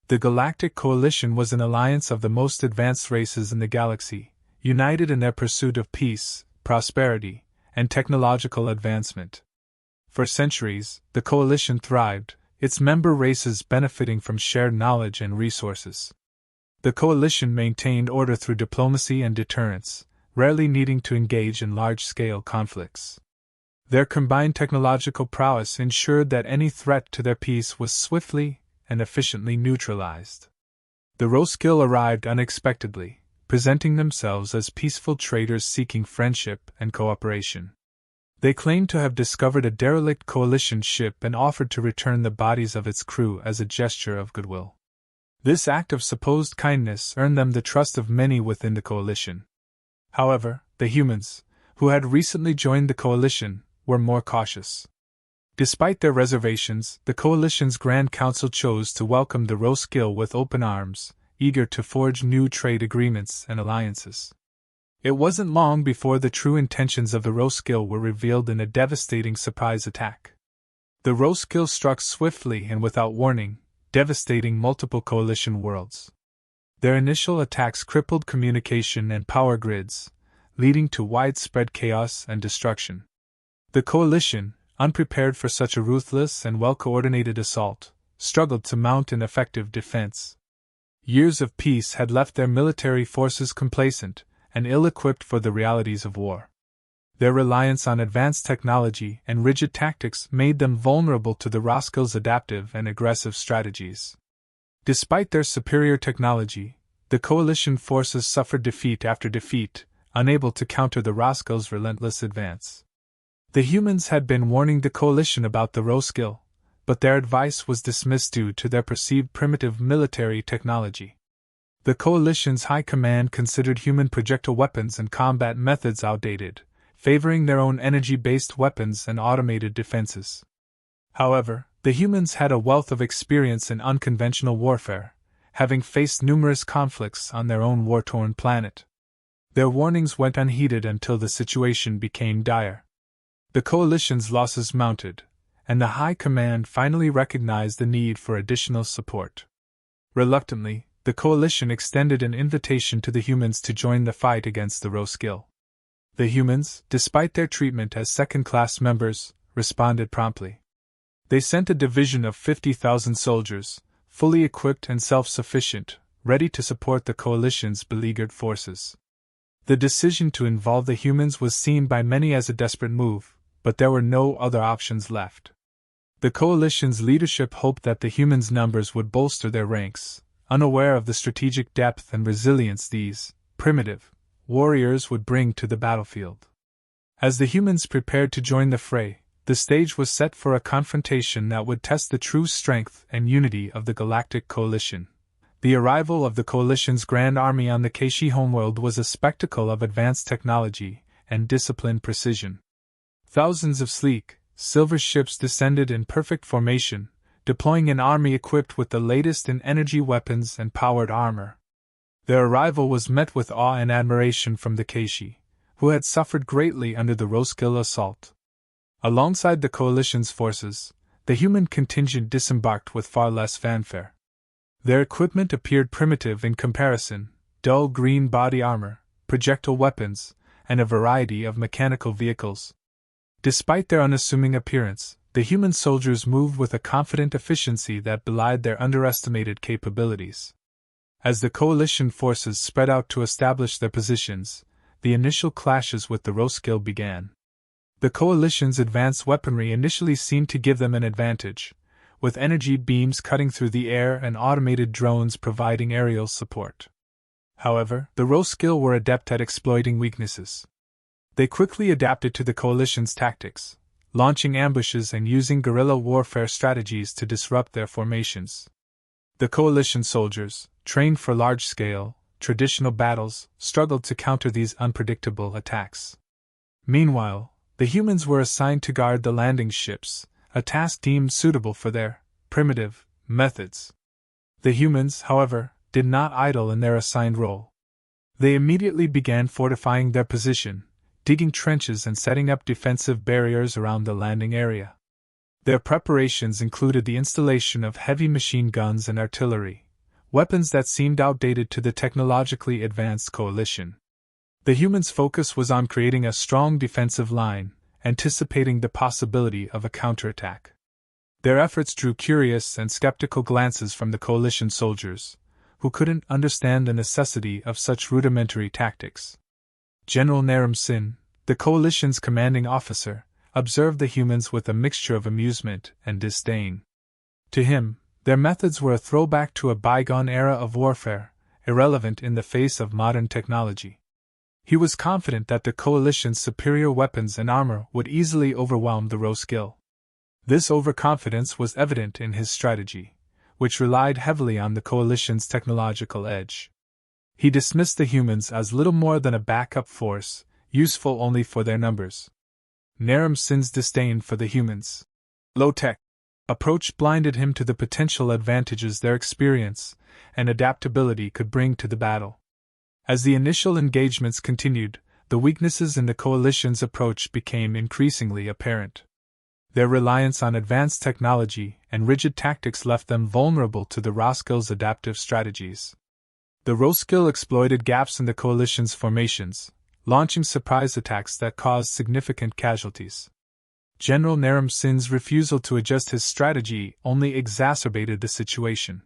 The Galactic Coalition was an alliance of the most advanced races in the galaxy, united in their pursuit of peace, prosperity, and technological advancement. For centuries, the coalition thrived, its member races benefiting from shared knowledge and resources. The coalition maintained order through diplomacy and deterrence, rarely needing to engage in large-scale conflicts. Their combined technological prowess ensured that any threat to their peace was swiftly and efficiently neutralized. The Roskill arrived unexpectedly, presenting themselves as peaceful traders seeking friendship and cooperation. They claimed to have discovered a derelict coalition ship and offered to return the bodies of its crew as a gesture of goodwill. This act of supposed kindness earned them the trust of many within the coalition. However, the humans, who had recently joined the coalition, were more cautious. Despite their reservations, the coalition's Grand Council chose to welcome the Roskill with open arms, eager to forge new trade agreements and alliances. It wasn't long before the true intentions of the Roskill were revealed in a devastating surprise attack. The Roskill struck swiftly and without warning, devastating multiple coalition worlds. Their initial attacks crippled communication and power grids, leading to widespread chaos and destruction. The coalition, unprepared for such a ruthless and well-coordinated assault, struggled to mount an effective defense. Years of peace had left their military forces complacent and ill-equipped for the realities of war. Their reliance on advanced technology and rigid tactics made them vulnerable to the Roskill's adaptive and aggressive strategies. Despite their superior technology, the coalition forces suffered defeat after defeat, unable to counter the Roskill's relentless advance. The humans had been warning the coalition about the Roskill, but their advice was dismissed due to their perceived primitive military technology. The coalition's high command considered human projectile weapons and combat methods outdated, favoring their own energy-based weapons and automated defenses. However, the humans had a wealth of experience in unconventional warfare, having faced numerous conflicts on their own war-torn planet. Their warnings went unheeded until the situation became dire. The coalition's losses mounted, and the High Command finally recognized the need for additional support. Reluctantly, the coalition extended an invitation to the humans to join the fight against the Roskill. The humans, despite their treatment as second-class members, responded promptly. They sent a division of 50,000 soldiers, fully equipped and self-sufficient, ready to support the coalition's beleaguered forces. The decision to involve the humans was seen by many as a desperate move, but there were no other options left. The coalition's leadership hoped that the humans' numbers would bolster their ranks, unaware of the strategic depth and resilience these primitive warriors would bring to the battlefield. As the humans prepared to join the fray, the stage was set for a confrontation that would test the true strength and unity of the Galactic Coalition. The arrival of the Coalition's Grand Army on the Keishi homeworld was a spectacle of advanced technology and disciplined precision. Thousands of sleek, silver ships descended in perfect formation, deploying an army equipped with the latest in energy weapons and powered armor. Their arrival was met with awe and admiration from the Keishi, who had suffered greatly under the Roskill assault. Alongside the Coalition's forces, the human contingent disembarked with far less fanfare. Their equipment appeared primitive in comparison: dull green body armor, projectile weapons, and a variety of mechanical vehicles. Despite their unassuming appearance, the human soldiers moved with a confident efficiency that belied their underestimated capabilities. As the coalition forces spread out to establish their positions, the initial clashes with the Roskill began. The coalition's advanced weaponry initially seemed to give them an advantage, with energy beams cutting through the air and automated drones providing aerial support. However, the Roskill were adept at exploiting weaknesses. They quickly adapted to the coalition's tactics, launching ambushes and using guerrilla warfare strategies to disrupt their formations. The coalition soldiers, trained for large-scale, traditional battles, struggled to counter these unpredictable attacks. Meanwhile, the humans were assigned to guard the landing ships, a task deemed suitable for their primitive methods. The humans, however, did not idle in their assigned role. They immediately began fortifying their position, digging trenches and setting up defensive barriers around the landing area. Their preparations included the installation of heavy machine guns and artillery, weapons that seemed outdated to the technologically advanced coalition. The humans' focus was on creating a strong defensive line, anticipating the possibility of a counterattack. Their efforts drew curious and skeptical glances from the coalition soldiers, who couldn't understand the necessity of such rudimentary tactics. General Naram Sin, the coalition's commanding officer, observed the humans with a mixture of amusement and disdain. To him, their methods were a throwback to a bygone era of warfare, irrelevant in the face of modern technology. He was confident that the coalition's superior weapons and armor would easily overwhelm the Roskill. This overconfidence was evident in his strategy, which relied heavily on the coalition's technological edge. He dismissed the humans as little more than a backup force, useful only for their numbers. Naram Sin's disdain for the humans' low-tech approach blinded him to the potential advantages their experience and adaptability could bring to the battle. As the initial engagements continued, the weaknesses in the coalition's approach became increasingly apparent. Their reliance on advanced technology and rigid tactics left them vulnerable to the Roskill's adaptive strategies. The Roskill exploited gaps in the coalition's formations, launching surprise attacks that caused significant casualties. General Naram Sin's refusal to adjust his strategy only exacerbated the situation.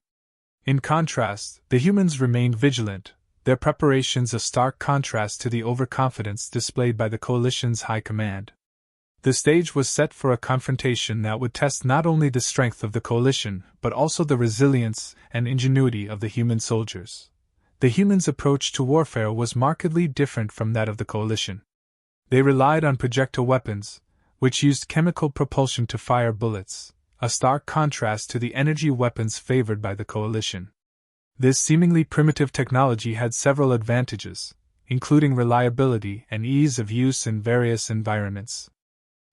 In contrast, the humans remained vigilant, their preparations a stark contrast to the overconfidence displayed by the coalition's high command. The stage was set for a confrontation that would test not only the strength of the coalition but also the resilience and ingenuity of the human soldiers. The humans' approach to warfare was markedly different from that of the coalition. They relied on projectile weapons, which used chemical propulsion to fire bullets, a stark contrast to the energy weapons favored by the coalition. This seemingly primitive technology had several advantages, including reliability and ease of use in various environments.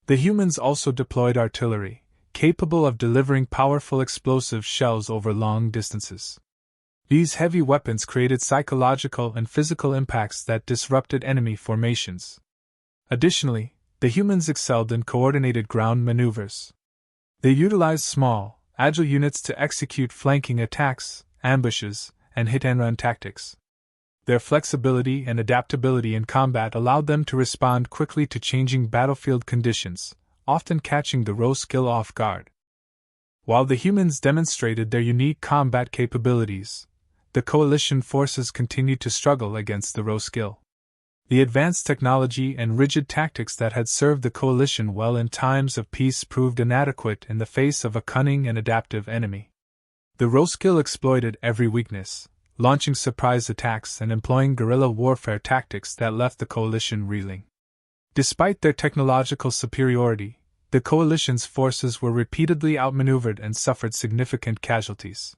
The humans also deployed artillery, capable of delivering powerful explosive shells over long distances. These heavy weapons created psychological and physical impacts that disrupted enemy formations. Additionally, the humans excelled in coordinated ground maneuvers. They utilized small, agile units to execute flanking attacks, ambushes, and hit-and-run tactics. Their flexibility and adaptability in combat allowed them to respond quickly to changing battlefield conditions, often catching the Roskill off guard. While the humans demonstrated their unique combat capabilities, the coalition forces continued to struggle against the Roskill. The advanced technology and rigid tactics that had served the coalition well in times of peace proved inadequate in the face of a cunning and adaptive enemy. The Roskill exploited every weakness, launching surprise attacks and employing guerrilla warfare tactics that left the coalition reeling. Despite their technological superiority, the coalition's forces were repeatedly outmaneuvered and suffered significant casualties.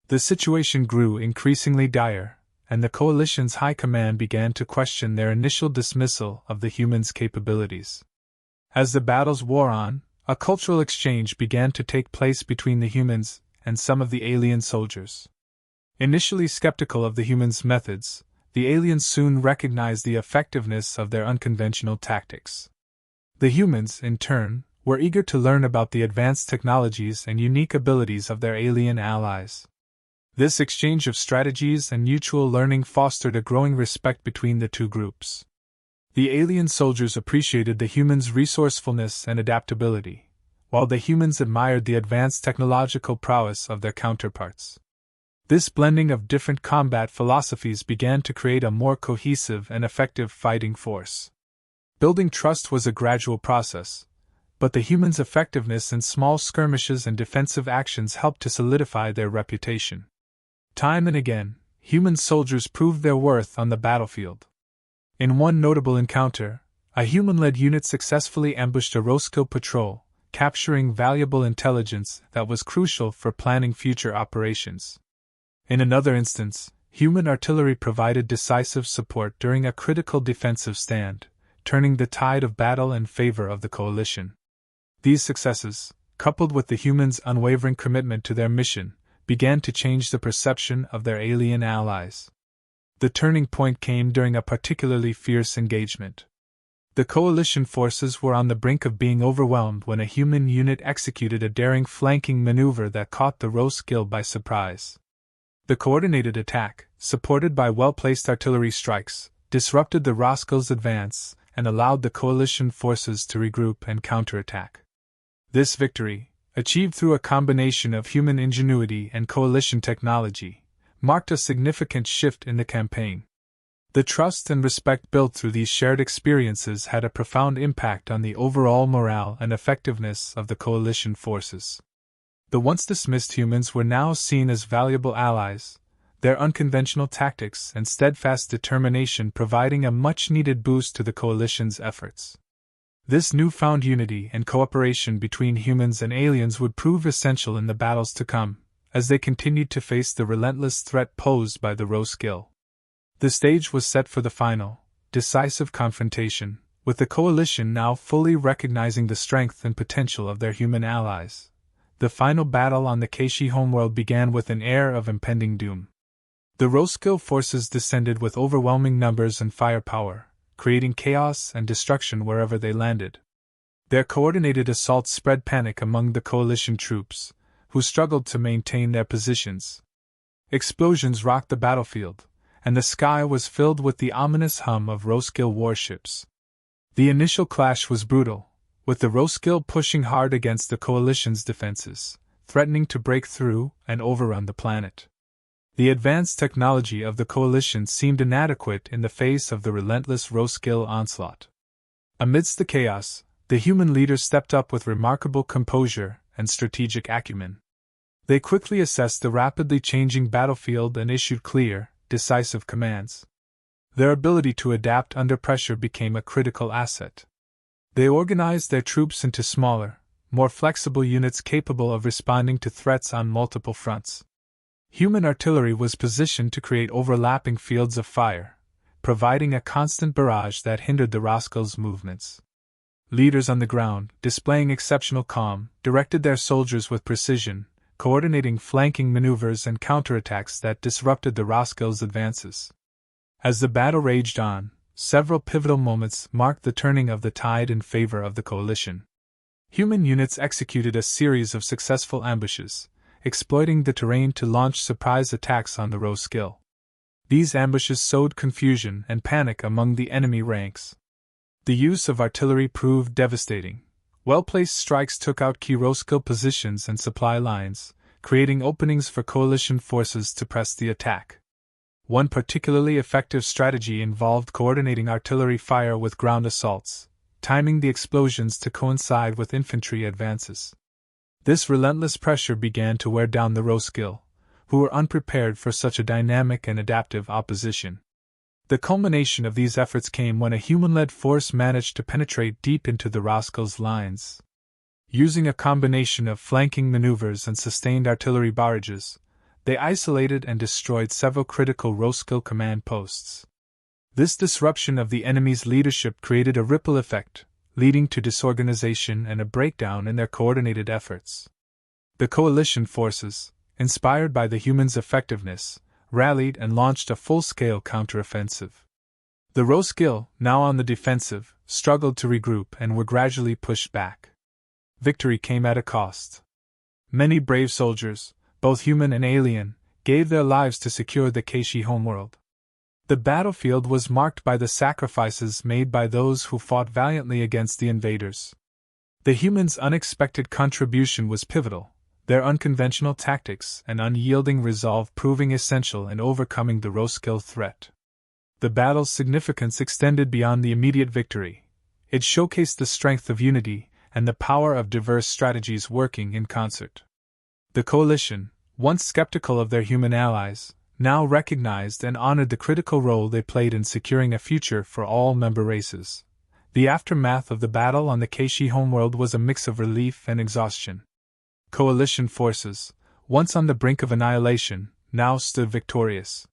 The situation grew increasingly dire, and the coalition's high command began to question their initial dismissal of the humans' capabilities. As the battles wore on, a cultural exchange began to take place between the humans and some of the alien soldiers. Initially skeptical of the humans' methods, the aliens soon recognized the effectiveness of their unconventional tactics. The humans, in turn, were eager to learn about the advanced technologies and unique abilities of their alien allies. This exchange of strategies and mutual learning fostered a growing respect between the two groups. The alien soldiers appreciated the humans' resourcefulness and adaptability, while the humans admired the advanced technological prowess of their counterparts. This blending of different combat philosophies began to create a more cohesive and effective fighting force. Building trust was a gradual process, but the humans' effectiveness in small skirmishes and defensive actions helped to solidify their reputation. Time and again, human soldiers proved their worth on the battlefield. In one notable encounter, a human-led unit successfully ambushed a Roskill patrol, capturing valuable intelligence that was crucial for planning future operations. In another instance, human artillery provided decisive support during a critical defensive stand, turning the tide of battle in favor of the coalition. These successes, coupled with the humans' unwavering commitment to their mission, began to change the perception of their alien allies. The turning point came during a particularly fierce engagement. The coalition forces were on the brink of being overwhelmed when a human unit executed a daring flanking maneuver that caught the Roskill by surprise. The coordinated attack, supported by well-placed artillery strikes, disrupted the Roskil's advance and allowed the coalition forces to regroup and counterattack. This victory, achieved through a combination of human ingenuity and coalition technology, marked a significant shift in the campaign. The trust and respect built through these shared experiences had a profound impact on the overall morale and effectiveness of the coalition forces. The once dismissed humans were now seen as valuable allies, their unconventional tactics and steadfast determination providing a much-needed boost to the coalition's efforts. This newfound unity and cooperation between humans and aliens would prove essential in the battles to come, as they continued to face the relentless threat posed by the Roskil. The stage was set for the final, decisive confrontation, with the coalition now fully recognizing the strength and potential of their human allies. The final battle on the Keishi homeworld began with an air of impending doom. The Roskil forces descended with overwhelming numbers and firepower, creating chaos and destruction wherever they landed. Their coordinated assault spread panic among the coalition troops, who struggled to maintain their positions. Explosions rocked the battlefield, and the sky was filled with the ominous hum of Roskil warships. The initial clash was brutal, with the Roskil pushing hard against the coalition's defenses, threatening to break through and overrun the planet. The advanced technology of the coalition seemed inadequate in the face of the relentless Roskil onslaught. Amidst the chaos, the human leaders stepped up with remarkable composure and strategic acumen. They quickly assessed the rapidly changing battlefield and issued clear, decisive commands. Their ability to adapt under pressure became a critical asset. They organized their troops into smaller, more flexible units capable of responding to threats on multiple fronts. Human artillery was positioned to create overlapping fields of fire, providing a constant barrage that hindered the Roskil's movements. Leaders on the ground, displaying exceptional calm, directed their soldiers with precision, coordinating flanking maneuvers and counterattacks that disrupted the Roskil's advances. As the battle raged on, several pivotal moments marked the turning of the tide in favor of the coalition. Human units executed a series of successful ambushes, exploiting the terrain to launch surprise attacks on the Roskil. These ambushes sowed confusion and panic among the enemy ranks. The use of artillery proved devastating. Well-placed strikes took out key Roskil positions and supply lines, creating openings for coalition forces to press the attack. One particularly effective strategy involved coordinating artillery fire with ground assaults, timing the explosions to coincide with infantry advances. This relentless pressure began to wear down the Roskil, who were unprepared for such a dynamic and adaptive opposition. The culmination of these efforts came when a human-led force managed to penetrate deep into the Roskil's lines. Using a combination of flanking maneuvers and sustained artillery barrages, they isolated and destroyed several critical Roskil command posts. This disruption of the enemy's leadership created a ripple effect, leading to disorganization and a breakdown in their coordinated efforts. The coalition forces, inspired by the humans' effectiveness, rallied and launched a full-scale counteroffensive. The Roskil, now on the defensive, struggled to regroup and were gradually pushed back. Victory came at a cost. Many brave soldiers, both human and alien, gave their lives to secure the Keishi homeworld. The battlefield was marked by the sacrifices made by those who fought valiantly against the invaders. The humans' unexpected contribution was pivotal, their unconventional tactics and unyielding resolve proving essential in overcoming the Roskil threat. The battle's significance extended beyond the immediate victory. It showcased the strength of unity and the power of diverse strategies working in concert. The coalition, once skeptical of their human allies, now recognized and honored the critical role they played in securing a future for all member races. The aftermath of the battle on the Keishi homeworld was a mix of relief and exhaustion. Coalition forces, once on the brink of annihilation, now stood victorious.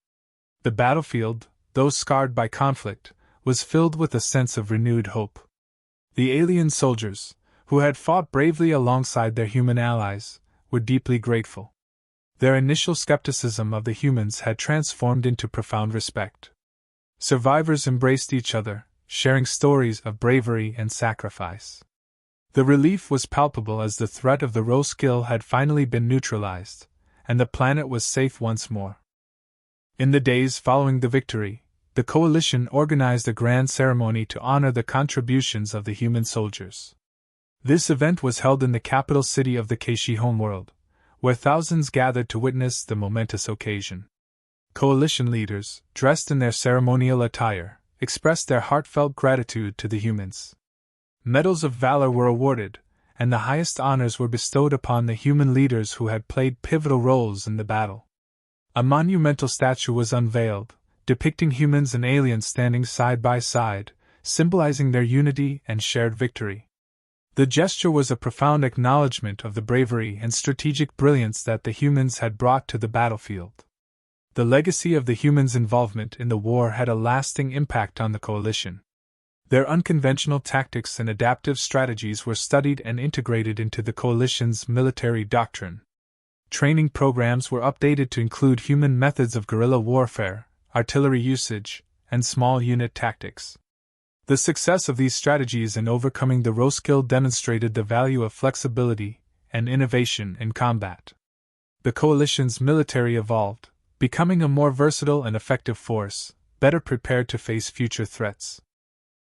The battlefield, though scarred by conflict, was filled with a sense of renewed hope. The alien soldiers, who had fought bravely alongside their human allies, were deeply grateful. Their initial skepticism of the humans had transformed into profound respect. Survivors embraced each other, sharing stories of bravery and sacrifice. The relief was palpable as the threat of the Roskil had finally been neutralized, and the planet was safe once more. In the days following the victory, the coalition organized a grand ceremony to honor the contributions of the human soldiers. This event was held in the capital city of the Keishi homeworld, where thousands gathered to witness the momentous occasion. Coalition leaders, dressed in their ceremonial attire, expressed their heartfelt gratitude to the humans. Medals of valor were awarded, and the highest honors were bestowed upon the human leaders who had played pivotal roles in the battle. A monumental statue was unveiled, depicting humans and aliens standing side by side, symbolizing their unity and shared victory. The gesture was a profound acknowledgement of the bravery and strategic brilliance that the humans had brought to the battlefield. The legacy of the humans' involvement in the war had a lasting impact on the coalition. Their unconventional tactics and adaptive strategies were studied and integrated into the coalition's military doctrine. Training programs were updated to include human methods of guerrilla warfare, artillery usage, and small unit tactics. The success of these strategies in overcoming the roadkill demonstrated the value of flexibility and innovation in combat. The coalition's military evolved, becoming a more versatile and effective force, better prepared to face future threats.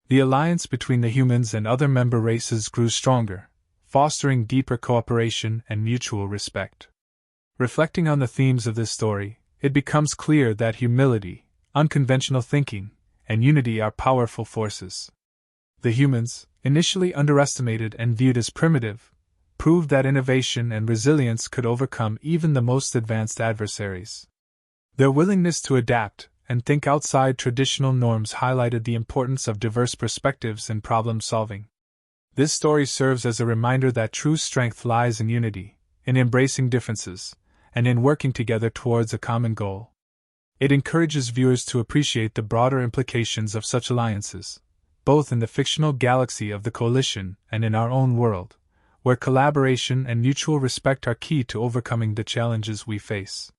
The alliance between the humans and other member races grew stronger, fostering deeper cooperation and mutual respect. Reflecting on the themes of this story, it becomes clear that humility, unconventional thinking, and unity are powerful forces. The humans, initially underestimated and viewed as primitive, proved that innovation and resilience could overcome even the most advanced adversaries. Their willingness to adapt and think outside traditional norms highlighted the importance of diverse perspectives in problem solving. This story serves as a reminder that true strength lies in unity, in embracing differences, and in working together towards a common goal. It encourages viewers to appreciate the broader implications of such alliances, both in the fictional galaxy of the Coalition and in our own world, where collaboration and mutual respect are key to overcoming the challenges we face.